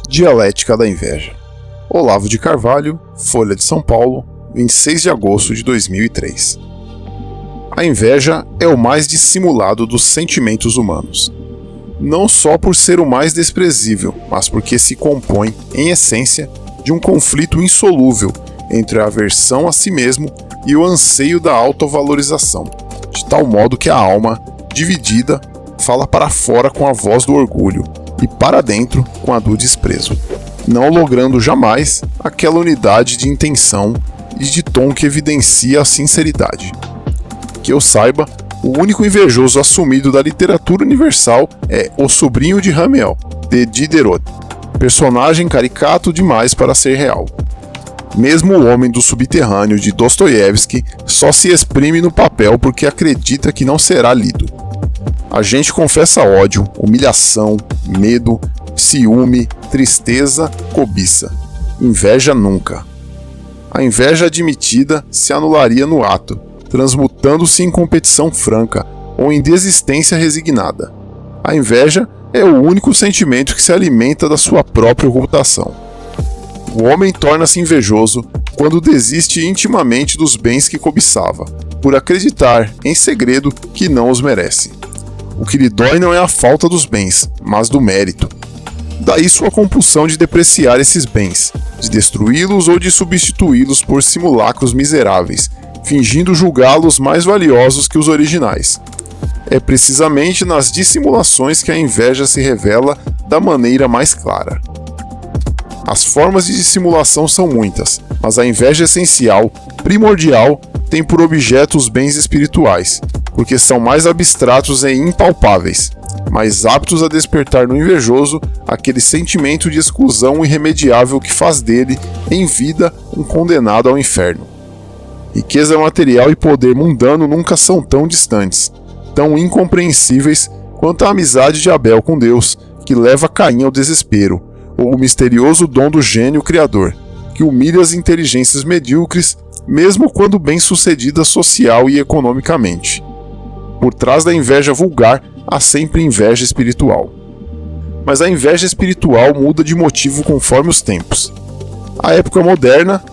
Dialética da Inveja. Olavo de Carvalho, Folha de São Paulo, 26 de agosto de 2003. A inveja é o mais dissimulado dos sentimentos humanos. Não só por ser o mais desprezível, mas porque se compõe, em essência, de um conflito insolúvel entre a aversão a si mesmo e o anseio da autovalorização, de tal modo que a alma, dividida, fala para fora com a voz do orgulho e para dentro com a do desprezo, não logrando jamais aquela unidade de intenção e de tom que evidencia a sinceridade. Que eu saiba, o único invejoso assumido da literatura universal é o sobrinho de Ramiel, de Diderot, personagem caricato demais para ser real. Mesmo o homem do subterrâneo de Dostoiévski só se exprime no papel porque acredita que não será lido. A gente confessa ódio, humilhação, medo, ciúme, tristeza, cobiça. Inveja nunca. A inveja admitida se anularia no ato, transmutando-se em competição franca ou em desistência resignada. A inveja é o único sentimento que se alimenta da sua própria ocultação. O homem torna-se invejoso quando desiste intimamente dos bens que cobiçava, por acreditar, em segredo, que não os merece. O que lhe dói não é a falta dos bens, mas do mérito. Daí sua compulsão de depreciar esses bens, de destruí-los ou de substituí-los por simulacros miseráveis, fingindo julgá-los mais valiosos que os originais. É precisamente nas dissimulações que a inveja se revela da maneira mais clara. As formas de dissimulação são muitas, mas a inveja essencial, primordial, tem por objeto os bens espirituais, porque são mais abstratos e impalpáveis, mais aptos a despertar no invejoso aquele sentimento de exclusão irremediável que faz dele, em vida, um condenado ao inferno. Riqueza material e poder mundano nunca são tão distantes, tão incompreensíveis quanto a amizade de Abel com Deus, que leva Caim ao desespero, ou o misterioso dom do gênio criador, que humilha as inteligências medíocres, mesmo quando bem-sucedidas social e economicamente. Por trás da inveja vulgar, há sempre inveja espiritual. Mas a inveja espiritual muda de motivo conforme os tempos. A época moderna,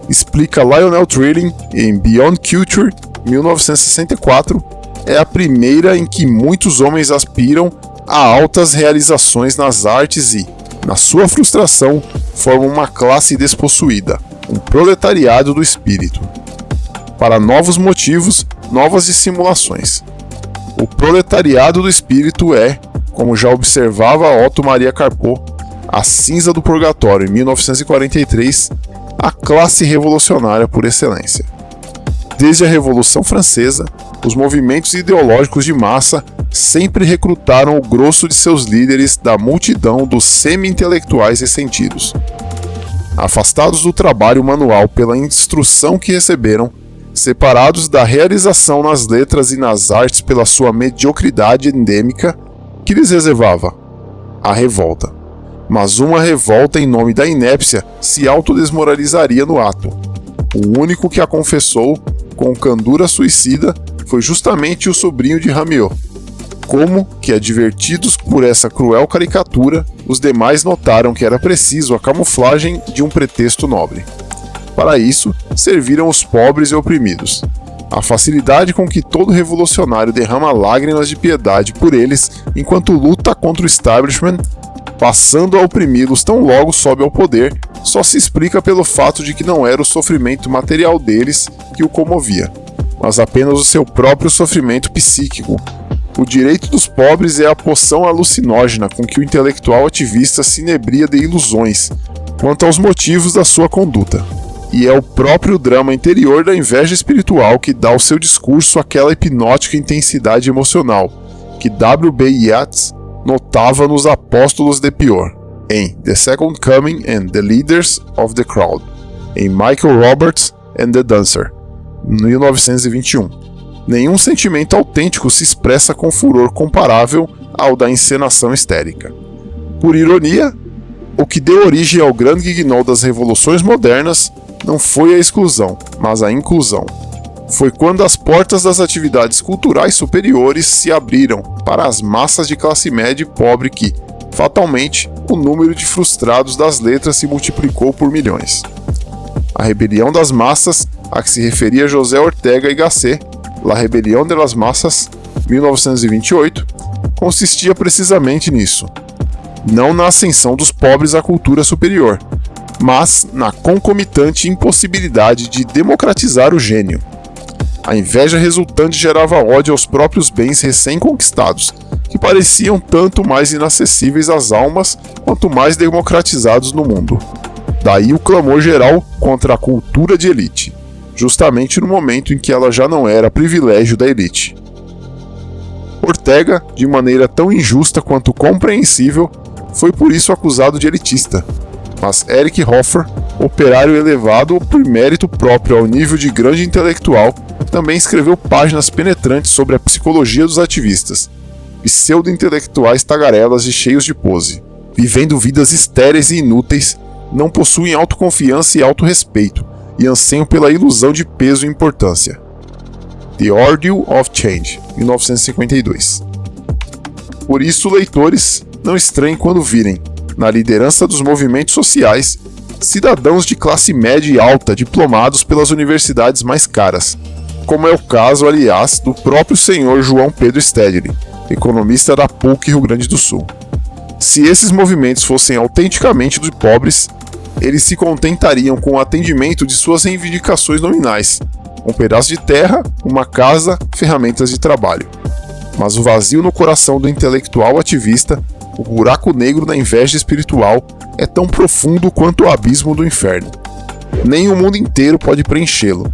explica Lionel Trilling em Beyond Culture, 1964, é a primeira em que muitos homens aspiram a altas realizações nas artes e, na sua frustração, formam uma classe despossuída, um proletariado do espírito. Para novos motivos, novas dissimulações. O proletariado do espírito é, como já observava Otto Maria Carpo, A Cinza do Purgatório, em 1943, a classe revolucionária por excelência. Desde a Revolução Francesa, os movimentos ideológicos de massa sempre recrutaram o grosso de seus líderes da multidão dos semi-intelectuais ressentidos. Afastados do trabalho manual pela instrução que receberam, separados da realização nas letras e nas artes pela sua mediocridade endêmica, que lhes reservava? A revolta. Mas uma revolta em nome da inépcia se autodesmoralizaria no ato. O único que a confessou, com candura suicida, foi justamente o sobrinho de Ramiot. Como que, advertidos por essa cruel caricatura, os demais notaram que era preciso a camuflagem de um pretexto nobre. Para isso, serviram os pobres e oprimidos. A facilidade com que todo revolucionário derrama lágrimas de piedade por eles enquanto luta contra o establishment, passando a oprimi-los tão logo sobe ao poder, só se explica pelo fato de que não era o sofrimento material deles que o comovia, mas apenas o seu próprio sofrimento psíquico. O direito dos pobres é a poção alucinógena com que o intelectual ativista se inebria de ilusões quanto aos motivos da sua conduta. E é o próprio drama interior da inveja espiritual que dá ao seu discurso aquela hipnótica intensidade emocional que W.B. Yeats notava nos Apóstolos de Pior, em The Second Coming and the Leaders of the Crowd, em Michael Roberts and the Dancer, 1921. Nenhum sentimento autêntico se expressa com furor comparável ao da encenação histérica. Por ironia, o que deu origem ao grande guignol das revoluções modernas não foi a exclusão, mas a inclusão. Foi quando as portas das atividades culturais superiores se abriram para as massas de classe média e pobre que, fatalmente, o número de frustrados das letras se multiplicou por milhões. A rebelião das massas, a que se referia José Ortega y Gasset, La Rebelión de las Massas, 1928, consistia precisamente nisso. Não na ascensão dos pobres à cultura superior, mas na concomitante impossibilidade de democratizar o gênio. A inveja resultante gerava ódio aos próprios bens recém-conquistados, que pareciam tanto mais inacessíveis às almas quanto mais democratizados no mundo. Daí o clamor geral contra a cultura de elite, justamente no momento em que ela já não era privilégio da elite. Ortega, de maneira tão injusta quanto compreensível, foi por isso acusado de elitista. Mas Eric Hoffer, operário elevado por mérito próprio ao nível de grande intelectual, também escreveu páginas penetrantes sobre a psicologia dos ativistas, pseudo-intelectuais tagarelas e cheios de pose, vivendo vidas estéreis e inúteis, não possuem autoconfiança e autorrespeito, e anseiam pela ilusão de peso e importância. The Ordeal of Change, 1952. Por isso, leitores, não estranhem quando virem, na liderança dos movimentos sociais, cidadãos de classe média e alta diplomados pelas universidades mais caras, como é o caso, aliás, do próprio senhor João Pedro Stedley, economista da PUC Rio Grande do Sul. Se esses movimentos fossem autenticamente dos pobres, eles se contentariam com o atendimento de suas reivindicações nominais, um pedaço de terra, uma casa, ferramentas de trabalho. Mas o vazio no coração do intelectual ativista, o buraco negro da inveja espiritual, é tão profundo quanto o abismo do inferno. Nem o mundo inteiro pode preenchê-lo.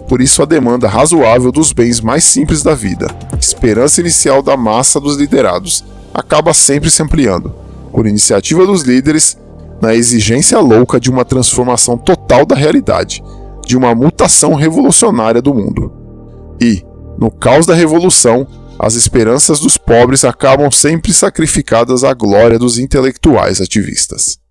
Por isso a demanda razoável dos bens mais simples da vida, esperança inicial da massa dos liderados, acaba sempre se ampliando, por iniciativa dos líderes, na exigência louca de uma transformação total da realidade, de uma mutação revolucionária do mundo. E, no caos da revolução, as esperanças dos pobres acabam sempre sacrificadas à glória dos intelectuais ativistas.